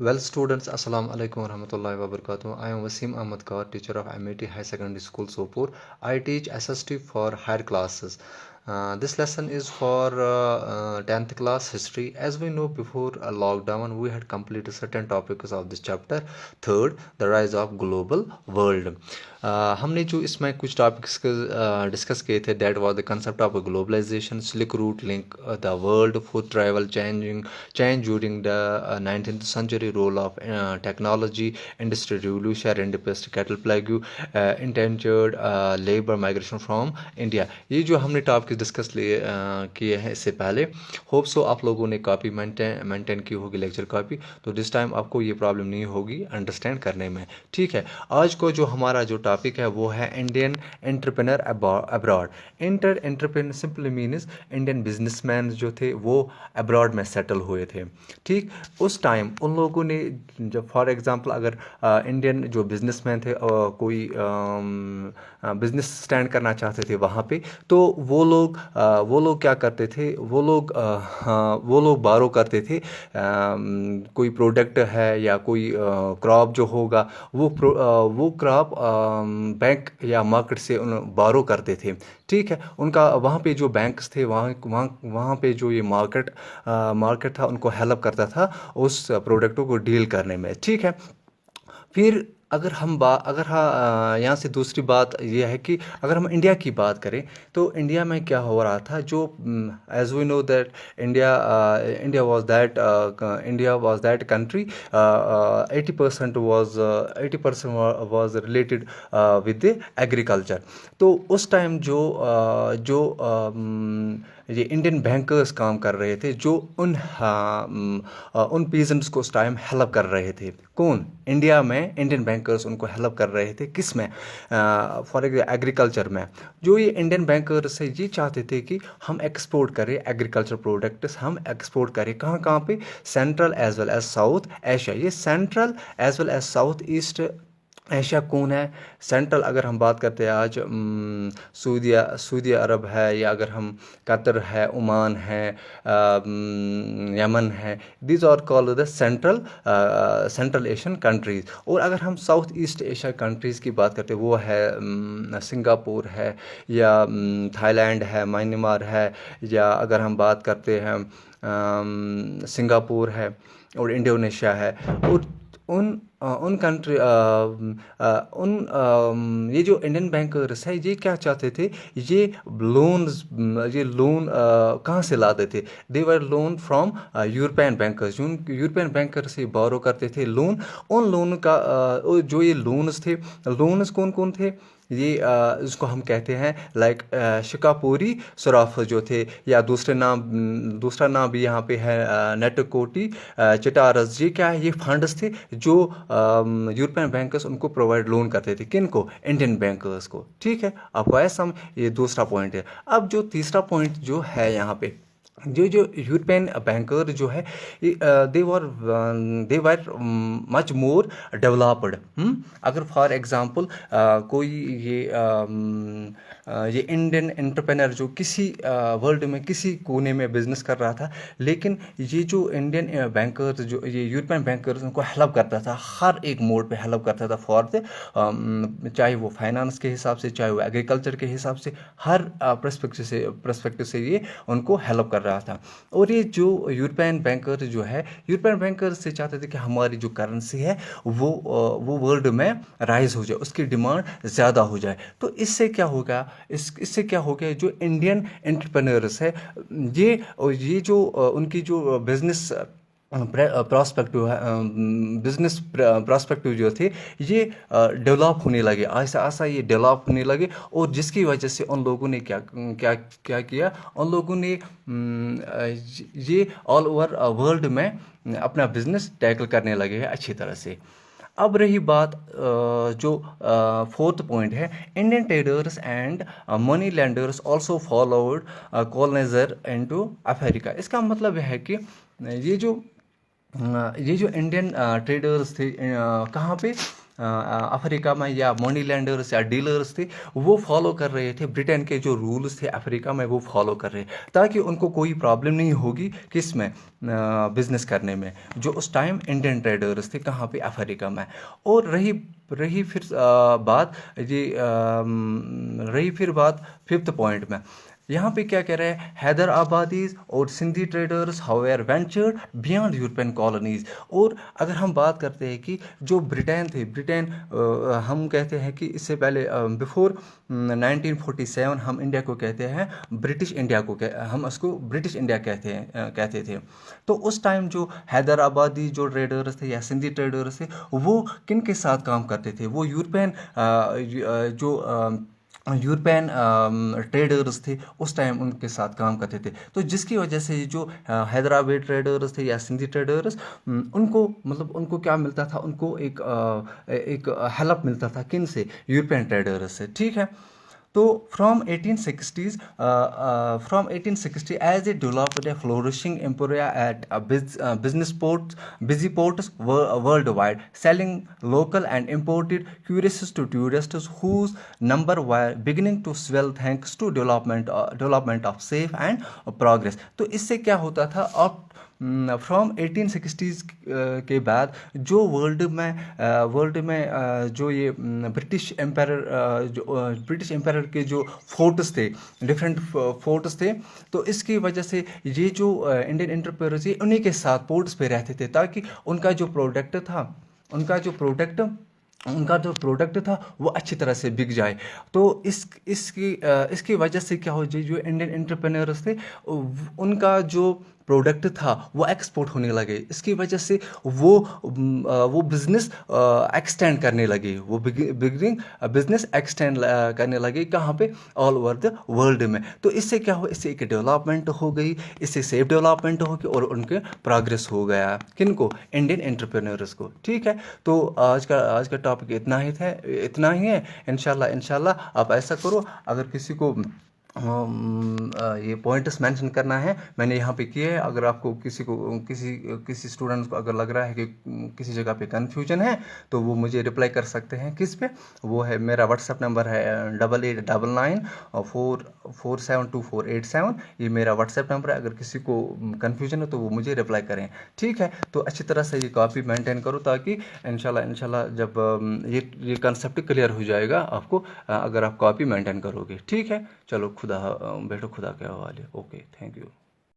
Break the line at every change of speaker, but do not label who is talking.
Well, students, Assalamu alaikum warahmatullahi wabarakatuh. I am Wasim Ahmad Kaur, teacher of MAT High Secondary School, Sopur. I teach SST for higher classes. This lesson is for 10th class history. As we know, before a lockdown, we had completed certain topics of this chapter. Third, the rise of global world. हमने जो इसमें कुछ topics discussed किए थे, that was the concept of globalisation, silk route link the world, food travel change during the 19th century, role of technology, industrial revolution, and pest cattle plague, endangered labor migration from India. ये जो हमने topic discuss किए हैं इससे पहले, hope so आप लोगों ने कॉपी मेंटेन की होगी, लेक्चर कॉपी, तो दिस टाइम आपको ये प्रॉब्लम नहीं होगी अंडरस्टैंड करने में। ठीक है, आज को जो हमारा जो टॉपिक है वो है Indian entrepreneur abroad. Entrepreneur simply means Indian businessman जो थे वो अब्रॉड में सेटल हुए थे। ठीक, उस टाइम उन लोगों ने, जब फॉर एग्जांपल अगर इंडियन जो बिजनेसमैन थे कोई बिजनेस स्टैंड करना चाहते थे वहाँ पे, तो वो लोग क्या करते थे, वो लोग बारो करते थे। कोई प्रोडक्ट है या कोई क्रॉप जो होगा वो क्रॉप बैंक या मार्केट से उन बारो करते थे। ठीक है, उनका वहाँ पे जो बैंक्स थे, वहाँ पे जो ये मार्केट था उनको हेल्प करता था उस प्रोडक्टों को डील करने में। ठीक है, फिर अगर हाँ यहाँ से दूसरी बात यह है कि अगर हम इंडिया की बात करें तो इंडिया में क्या हो रहा था, जो as we know that India was that country, 80% was related with the agriculture. तो उस टाइम ये इंडियन बैंकर्स काम कर रहे थे, जो उन पीजेंट्स को उस टाइम हेल्प कर रहे थे। कौन? इंडिया में इंडियन बैंकर्स उनको हेल्प कर रहे थे, किस में? फॉर एग्रीकल्चर में। जो ये इंडियन बैंकर्स है ये चाहते थे कि हम एक्सपोर्ट करें एग्रीकल्चर प्रोडक्ट्स, हम एक्सपोर्ट करें कहाँ कहाँ पे? Central as well as South Asia. ये central as well as South East Asia कौन है? सेंट्रल अगर हम बात करते हैं आज, सऊदी अरब है, या अगर हम कतर है, ओमान है, यमन है, these are called the central Asian countries. और अगर हम साउथ ईस्ट एशिया कंट्रीज़ की बात करते हैं, वो है सिंगापुर है, या थाईलैंड है, म्यांमार है, या अगर हम बात करते हैं सिंगापुर है और इंडोनेशिया है। और उन कंट्री ये जो इंडियन बैंकर्स है ये क्या चाहते थे, ये लोन कहाँ से लाते थे? दे वर लोन फ्रॉम यूरोपियन बैंकर्स। जो यूरोपियन बैंकर से बोरो करते थे लोन, उन लोन का जो ये लोन्स थे, लोन्स कौन कौन थे? ये इसको हम कहते हैं लाइक शिकापुरी सराफ जो थे, या दूसरा नाम भी यहाँ पे है नेटकोटी चिटारस। ये क्या है? ये फंड्स थे जो यूरोपियन बैंकर्स उनको प्रोवाइड लोन करते थे। किन को? इंडियन बैंकर्स को। ठीक है, आपको आया समझ? ये दूसरा पॉइंट है। अब जो तीसरा पॉइंट जो है यहाँ पे, जो यूरोपियन बैंकर जो है, दे वर मच मोर डेवलप्ड। अगर फॉर एग्जांपल कोई ये इंडियन एंटरप्रेनर जो किसी वर्ल्ड में किसी कोने में बिजनेस कर रहा था, लेकिन ये जो इंडियन बैंकर्स, जो ये यूरोपियन बैंकर्स, उनको हेल्प करता था, हर एक मोड पे हेल्प करता था फॉर द, चाहे वो फाइनेंस के हिसाब से, चाहे वो एग्रीकल्चर के हिसाब से, हर पर्सपेक्टिव से ये उनको हेल्प कर रहा था। और ये जो यूरोपियन बैंकर जो है, यूरोपियन बैंकर से चाहते थे कि हमारी जो करेंसी है वो वर्ल्ड में राइज हो जाए, उसकी डिमांड ज़्यादा हो जाए। तो इससे क्या होगा, इससे क्या हो गया, जो इंडियन एंटरप्रेन्योर्स है, ये जो उनकी जो बिजनेस प्रॉस्पेक्टिव है, बिजनेस प्रॉस्पेक्टिव जो थे, ये डेवलप होने लगे, आहिस्ता आहिस्ता ये डेवलप होने लगे। और जिसकी वजह से उन लोगों ने क्या क्या क्या किया, उन लोगों ने ये ऑल ओवर वर्ल्ड में अपना बिजनेस टैकल करने लगे हैं अच्छी तरह से। अब रही बात जो फोर्थ पॉइंट है, Indian traders and money lenders also followed coloniser into Africa. इसका मतलब है कि ये जो इंडियन ट्रेडर्स थे, कहाँ पे? अफ्रीका में या मनी लैंडर्स या डीलर्स थे, वो फॉलो कर रहे थे ब्रिटेन के जो रूल्स थे अफ्रीका में, वो फॉलो कर रहे, ताकि उनको कोई प्रॉब्लम नहीं होगी किस में, बिजनेस करने में, जो उस टाइम इंडियन ट्रेडर्स थे कहाँ पे, अफ्रीका में। और रही फिर बात ये रही फिर बात फिफ्थ पॉइंट में। यहाँ पे क्या कह रहे हैं, हैदराबादीज और Sindhi traders however ventured beyond European colonies. और अगर हम बात करते हैं कि जो ब्रिटेन थे, ब्रिटेन हम कहते हैं कि इससे पहले बिफोर 1947 हम इंडिया को कहते हैं ब्रिटिश इंडिया को, हम उसको ब्रिटिश इंडिया कहते थे। तो उस टाइम जो हैदराबादी जो ट्रेडर्स थे या सिंधी ट्रेडर्स थे, वो किन के साथ काम करते थे, वो यूरोपियन जो यूरोपियन ट्रेडर्स थे उस टाइम उनके साथ काम करते थे। तो जिसकी वजह से जो हैदराबादी ट्रेडर्स थे या सिंधी ट्रेडर्स, उनको मतलब उनको क्या मिलता था, उनको एक हेल्प मिलता था किन से, यूरोपियन ट्रेडर्स से, ठीक है। तो from 1860 as it developed a flourishing empire at business ports, busy ports worldwide, selling local and imported curiosities to tourists whose number were beginning to swell thanks to development of safe and progress। तो इससे क्या होता था, अब from 1860s के बाद जो world में जो ये ब्रिटिश एम्पायर के जो फोर्ट्स थे, डिफरेंट फोर्ट्स थे, तो इसकी वजह से ये जो इंडियन एंटरप्रेन्योर्स थे उन्हीं के साथ पोर्ट्स पे रहते थे, ताकि उनका जो प्रोडक्ट था उनका जो प्रोडक्ट था वो अच्छी तरह से बिक जाए। तो इसकी वजह से क्या हो जाए, जो इंडियन एंटरप्रेन्योर्स थे उनका जो प्रोडक्ट था वो एक्सपोर्ट होने लगे। इसकी वजह से वो बिजनेस एक्सटेंड करने लगे, वो बिजनेस एक्सटेंड करने लगे, कहाँ पे, ऑल ओवर द वर्ल्ड में। तो इससे क्या हो, इससे एक डेवलपमेंट हो गई, इससे सेफ डेवलपमेंट हो गई और उनके प्रोग्रेस हो गया, किनको, इंडियन एंटरप्रेन्योर्स को, ठीक है। तो आज का टॉपिक इतना ही है। इंशाल्लाह आप ऐसा करो, अगर किसी को ये पॉइंट्स मेंशन करना है, मैंने यहाँ पे किए हैं। अगर आपको किसी स्टूडेंट को अगर लग रहा है कि किसी जगह पे कन्फ्यूजन है, तो वो मुझे रिप्लाई कर सकते हैं, किस पे, वो है मेरा व्हाट्सएप नंबर है 8899 ये मेरा व्हाट्सएप नंबर है। अगर किसी को कन्फ्यूजन है तो वो मुझे रिप्लाई करें, ठीक है। तो अच्छी तरह से ये कॉपी मेंटेन करो, ताकि इंशाल्लाह जब ये कंसेप्ट क्लियर हो जाएगा आपको, अगर आप कॉपी मेंटेन करोगे, ठीक है। चलो खुदा बैठो, खुदा के हवाले। Okay, thank you.